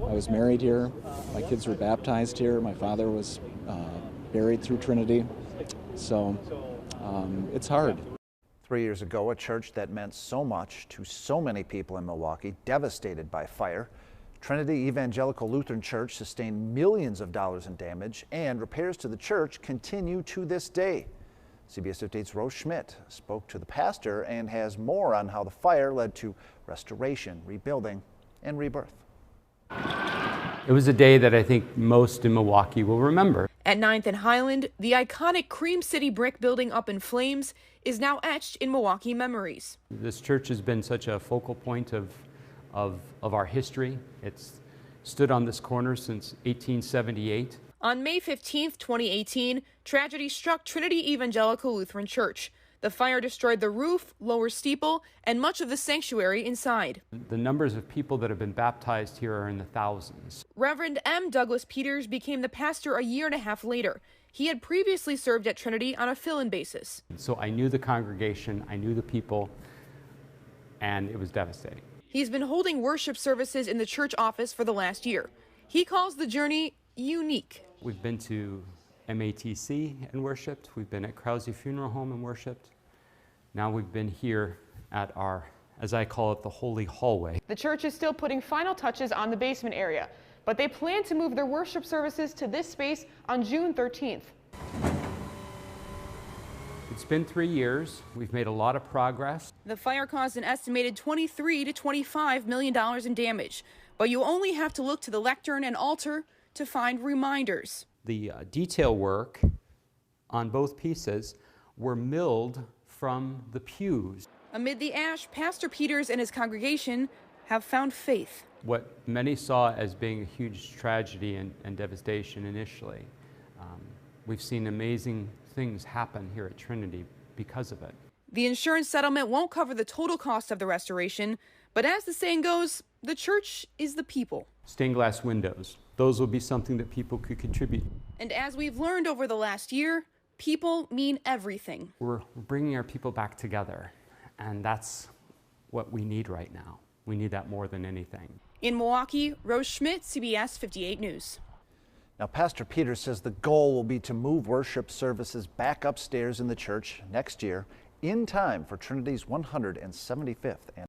I was married here. My kids were baptized here. My father was buried through Trinity. So it's hard. 3 years ago, a church that meant so much to so many people in Milwaukee, devastated by fire. Trinity Evangelical Lutheran Church sustained millions of dollars in damage, and repairs to the church continue to this day. CBS 58's Rose Schmidt spoke to the pastor and has more on how the fire led to restoration, rebuilding, and rebirth. It was a day that I think most in Milwaukee will remember. At 9th and Highland, the iconic Cream City brick building up in flames is now etched in Milwaukee memories. This church has been such a focal point of our history. It's stood on this corner since 1878. On May 15, 2018, tragedy struck Trinity Evangelical Lutheran Church. The fire destroyed the roof, lower steeple, and much of the sanctuary inside. The numbers of people that have been baptized here are in the thousands. Reverend M. Douglas Peters became the pastor a year and a half later. He had previously served at Trinity on a fill-in basis. So I knew the congregation, I knew the people, and it was devastating. He's been holding worship services in the church office for the last year. He calls the journey unique. We've been to MATC and worshiped. We've been at Krause Funeral Home and worshiped. Now we've been here at our, as I call it, the Holy Hallway. The church is still putting final touches on the basement area, but they plan to move their worship services to this space on June 13th. It's been 3 years. We've made a lot of progress. The fire caused an estimated $23 to $25 million in damage, but you only have to look to the lectern and altar to find reminders. The detail work on both pieces were milled from the pews. Amid the ash, Pastor Peters and his congregation have found faith. What many saw as being a huge tragedy and devastation initially, we've seen amazing things happen here at Trinity because of it. The insurance settlement won't cover the total cost of the restoration, but as the saying goes, the church is the people. Stained glass windows, those will be something that people could contribute. And as we've learned over the last year, people mean everything. We're bringing our people back together, and that's what we need right now. We need that more than anything. In Milwaukee, Rose Schmidt, CBS 58 News. Now, Pastor Peters says the goal will be to move worship services back upstairs in the church next year in time for Trinity's 175th anniversary.